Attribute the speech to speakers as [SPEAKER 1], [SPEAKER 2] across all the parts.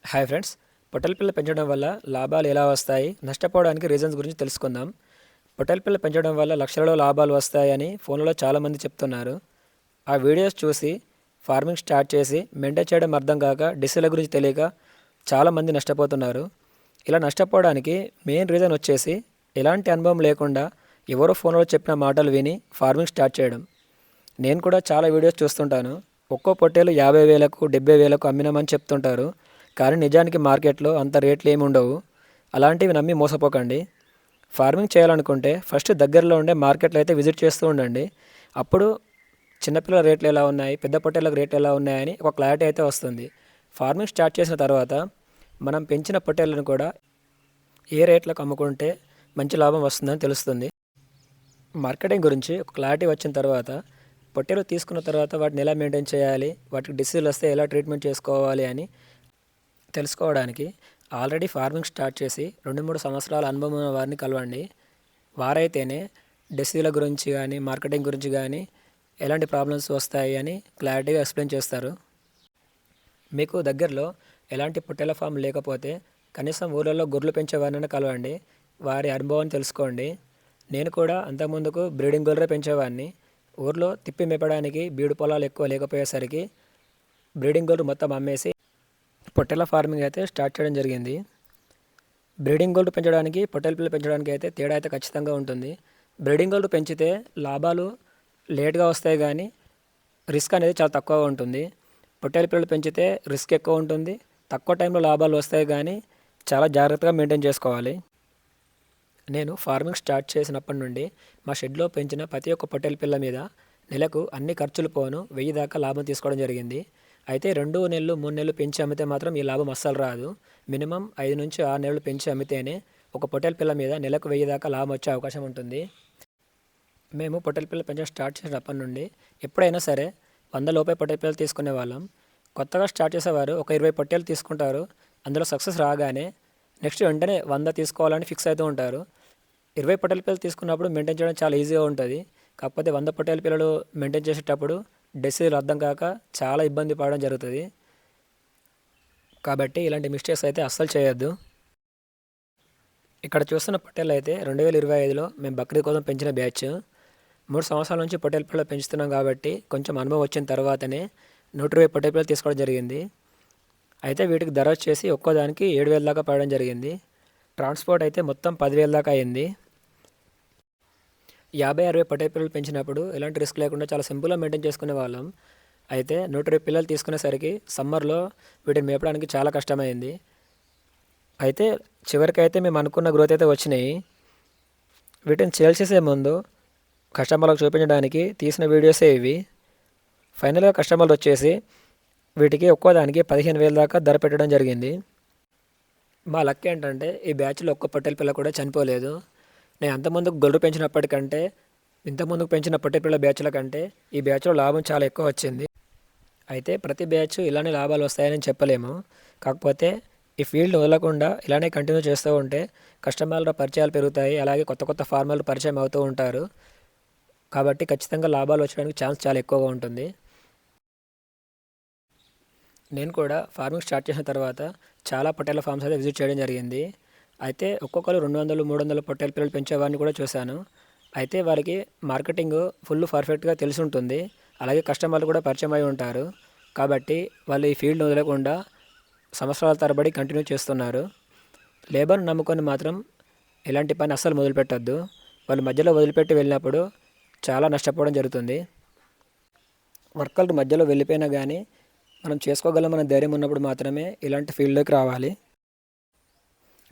[SPEAKER 1] Hi friends, పొట్టేల పిల్ల పెంచడం వల్ల లాభాలు ఎలా వస్తాయి, నష్టపోవడానికి రీజన్స్ గురించి తెలుసుకుందాం. పొట్టేల పిల్ల పెంచడం వల్ల లక్షలలో లాభాలు వస్తాయని ఫోన్లో చాలామంది చెప్తున్నారు. ఆ వీడియోస్ చూసి ఫార్మింగ్ స్టార్ట్ చేసి మెయింటైన్ చేయడం అర్థం కాక డిసీల గురించి తెలియక చాలామంది నష్టపోతున్నారు. ఇలా నష్టపోవడానికి మెయిన్ రీజన్ వచ్చేసి ఎలాంటి అనుభవం లేకుండా ఎవరో ఫోన్లో చెప్పిన మాటలు విని ఫార్మింగ్ స్టార్ట్ చేయడం. నేను కూడా చాలా వీడియోస్ చూస్తుంటాను. ఒక్కో పొట్టేలు 50,000కు 70,000కు అమ్మినామని చెప్తుంటారు. కానీ నిజానికి మార్కెట్లో అంత రేట్లు ఏమి ఉండవు. అలాంటివి నమ్మి మోసపోకండి. ఫార్మింగ్ చేయాలనుకుంటే ఫస్ట్ దగ్గరలో ఉండే మార్కెట్లో అయితే విజిట్ చేస్తూ ఉండండి. అప్పుడు చిన్నపిల్లల రేట్లు ఎలా ఉన్నాయి, పెద్ద పొట్టేళ్ళకి రేట్లు ఎలా ఉన్నాయని ఒక క్లారిటీ అయితే వస్తుంది. ఫార్మింగ్ స్టార్ట్ చేసిన తర్వాత మనం పెంచిన పొట్టేళ్ళను కూడా ఏ రేట్లకు అమ్ముకుంటే మంచి లాభం వస్తుందని తెలుస్తుంది. మార్కెటింగ్ గురించి ఒక క్లారిటీ వచ్చిన తర్వాత పొట్టేలు తీసుకున్న తర్వాత వాటిని ఎలా మెయింటైన్ చేయాలి, వాటికి డిసీజులు వస్తే ఎలా ట్రీట్మెంట్ చేసుకోవాలి అని తెలుసుకోవడానికి ఆల్రెడీ ఫార్మింగ్ స్టార్ట్ చేసి 2-3 సంవత్సరాల అనుభవం ఉన్న వారిని కలవండి. వారైతేనే డిసీజుల గురించి కానీ మార్కెటింగ్ గురించి కానీ ఎలాంటి ప్రాబ్లమ్స్ వస్తాయి అని క్లారిటీగా ఎక్స్ప్లెయిన్ చేస్తారు. మీకు దగ్గరలో ఎలాంటి పొట్టేల ఫామ్ లేకపోతే కనీసం ఊళ్ళల్లో గొర్రెలు పెంచే వారిని కలవండి. వారి అనుభవాన్ని తెలుసుకోండి. నేను కూడా అంతకుముందుకు బ్రీడింగ్ గొర్రె పెంచేవాడిని. ఊర్లో తిప్పి మేపడానికి బీడు పొలాలు ఎక్కువ లేకపోయేసరికి బ్రీడింగ్ గొర్రె మొత్తం అమ్మేసి పొట్టేల ఫార్మింగ్ అయితే స్టార్ట్ చేయడం జరిగింది. బ్రీడింగ్ గోల్డ్ పెంచడానికి పొట్టేల పిల్లలు పెంచడానికి అయితే తేడా అయితే ఖచ్చితంగా ఉంటుంది. బ్రీడింగ్ గోల్డ్ పెంచితే లాభాలు లేట్గా వస్తాయి కానీ రిస్క్ అనేది చాలా తక్కువగా ఉంటుంది. పొట్టేల పిల్లలు పెంచితే రిస్క్ ఎక్కువ ఉంటుంది, తక్కువ టైంలో లాభాలు వస్తాయి కానీ చాలా జాగ్రత్తగా మెయింటైన్ చేసుకోవాలి. నేను ఫార్మింగ్ స్టార్ట్ చేసినప్పటి నుండి మా షెడ్లో పెంచిన ప్రతి ఒక్క పొట్టేల పిల్ల మీద నెలకు అన్ని ఖర్చులు పోను 1000 దాకా లాభం తీసుకోవడం జరిగింది. అయితే 2 నెలలు 3 నెలలు పెంచి అమ్మితే మాత్రం ఈ లాభం అస్సలు రాదు. మినిమం 5 నుంచి 6 నెలలు పెంచి అమ్మితేనే ఒక పొట్టేల పిల్ల మీద నెలకు 1000 దాకా లాభం వచ్చే అవకాశం ఉంటుంది. మేము పొట్టేల పిల్ల పెంచడం స్టార్ట్ చేసినప్పటి నుండి ఎప్పుడైనా సరే 100 లోపే పొట్టేల పిల్లలు తీసుకునే వాళ్ళం. కొత్తగా స్టార్ట్ చేసేవారు ఒక 20 పొట్టేలు తీసుకుంటారు. అందులో సక్సెస్ రాగానే నెక్స్ట్ వెంటనే 100 తీసుకోవాలని ఫిక్స్ అవుతూ ఉంటారు. 20 పొట్టేల పిల్లలు తీసుకున్నప్పుడు మెయింటైన్ చేయడం చాలా ఈజీగా ఉంటుంది. కాకపోతే 100 పొట్టేల పిల్లలు మెయింటైన్ చేసేటప్పుడు డిసీజులు అర్థం కాక చాలా ఇబ్బంది పడడం జరుగుతుంది. కాబట్టి ఇలాంటి మిస్టేక్స్ అయితే అస్సలు చేయొద్దు. ఇక్కడ చూస్తున్న పొట్టేలు అయితే 2025లో మేము బక్రీద్ కోసం పెంచిన బ్యాచ్. 3 సంవత్సరాల నుంచి పొట్టేల పిల్లలు పెంచుతున్నాం కాబట్టి కొంచెం అనుభవం వచ్చిన తర్వాతనే 120 పొట్టేల పిల్లలు తీసుకోవడం జరిగింది. అయితే వీటికి ధర వచ్చేసి ఒక్కోదానికి 7,000 దాకా పడడం జరిగింది. ట్రాన్స్పోర్ట్ అయితే మొత్తం 10,000 దాకా అయింది. 50-60 పొట్టేల పిల్లలు పెంచినప్పుడు ఎలాంటి రిస్క్ లేకుండా చాలా సింపుల్గా మెయింటైన్ చేసుకునే వాళ్ళం. అయితే 120 పిల్లలు తీసుకునేసరికి సమ్మర్లో వీటిని మేపడానికి చాలా కష్టమైంది. అయితే చివరికైతే మేము అనుకున్న గ్రోత్ అయితే వచ్చినాయి. వీటిని సేల్ చేసే ముందు కస్టమర్లకు చూపించడానికి తీసిన వీడియోసే ఇవి. ఫైనల్గా కస్టమర్లు వచ్చేసి వీటికి ఒక్కోదానికి 15,000 దాకా ధర పెట్టడం జరిగింది. మా లక్ ఏంటంటే ఈ బ్యాచ్లో ఒక్క పొట్టేల పిల్ల కూడా చనిపోలేదు. నేను అంతకుముందుకు గొర్రెలు పెంచినప్పటికంటే ఇంతకుముందుకు పెంచిన పొట్టేల పిల్ల బ్యాచ్ల కంటే ఈ బ్యాచ్లో లాభం చాలా ఎక్కువ వచ్చింది. అయితే ప్రతి బ్యాచ్ ఇలానే లాభాలు వస్తాయని చెప్పలేము. కాకపోతే ఈ ఫీల్డ్ వదలకుండా ఇలానే కంటిన్యూ చేస్తూ ఉంటే కస్టమర్ల పరిచయాలు పెరుగుతాయి. అలాగే కొత్త కొత్త ఫార్మర్లు పరిచయం అవుతూ ఉంటారు. కాబట్టి ఖచ్చితంగా లాభాలు వచ్చడానికి ఛాన్స్ చాలా ఎక్కువగా ఉంటుంది. నేను కూడా ఫార్మింగ్ స్టార్ట్ చేసిన తర్వాత చాలా పొట్టేల ఫార్మ్స్ అయితే విజిట్ చేయడం జరిగింది. అయితే ఒక్కొక్కరు 200-300 పొట్టేల పిల్లలు పెంచేవారిని కూడా చూశాను. అయితే వారికి మార్కెటింగ్ ఫుల్ పర్ఫెక్ట్గా తెలిసి ఉంటుంది. అలాగే కస్టమర్లు కూడా పరిచయం అయి ఉంటారు. కాబట్టి వాళ్ళు ఈ ఫీల్డ్ వదలకుండా సంవత్సరాల తరబడి కంటిన్యూ చేస్తున్నారు. లేబర్ని నమ్ముకొని మాత్రం ఎలాంటి పని అస్సలు మొదలుపెట్టద్దు. వాళ్ళు మధ్యలో వదిలిపెట్టి వెళ్ళినప్పుడు చాలా నష్టపోవడం జరుగుతుంది. వర్కర్లు మధ్యలో వెళ్ళిపోయినా కానీ మనం చేసుకోగలమన్న ధైర్యం ఉన్నప్పుడు మాత్రమే ఇలాంటి ఫీల్డ్లోకి రావాలి.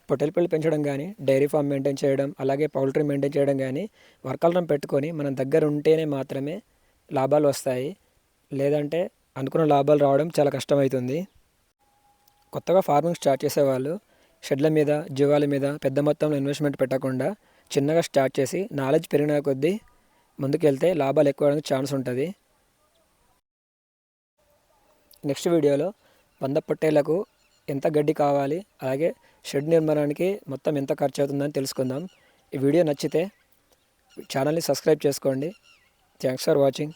[SPEAKER 1] పొట్టేల పిల్లలు పెంచడం కానీ, డైరీ ఫామ్ మెయింటైన్ చేయడం, అలాగే పౌల్ట్రీ మెయింటైన్ చేయడం కానీ వర్కర్లను పెట్టుకొని మనం దగ్గర ఉంటేనే మాత్రమే లాభాలు వస్తాయి. లేదంటే అనుకున్న లాభాలు రావడం చాలా కష్టమవుతుంది. కొత్తగా ఫార్మింగ్ స్టార్ట్ చేసేవాళ్ళు షెడ్ల మీద, జీవాల మీద పెద్ద మొత్తంలో ఇన్వెస్ట్మెంట్ పెట్టకుండా చిన్నగా స్టార్ట్ చేసి నాలెడ్జ్ పెరిగిన కొద్దీ ముందుకెళ్తే లాభాలు ఎక్కువ అవడానికి ఛాన్స్ ఉంటుంది. నెక్స్ట్ వీడియోలో 100 పొట్టేళ్లకు ఎంత గడ్డి కావాలి, అలాగే షెడ్ నిర్మాణానికి మొత్తం ఎంత ఖర్చు అవుతుందని తెలుసుకుందాం. ఈ వీడియో నచ్చితే ఛానల్ని సబ్స్క్రైబ్ చేసుకోండి. Thanks for watching.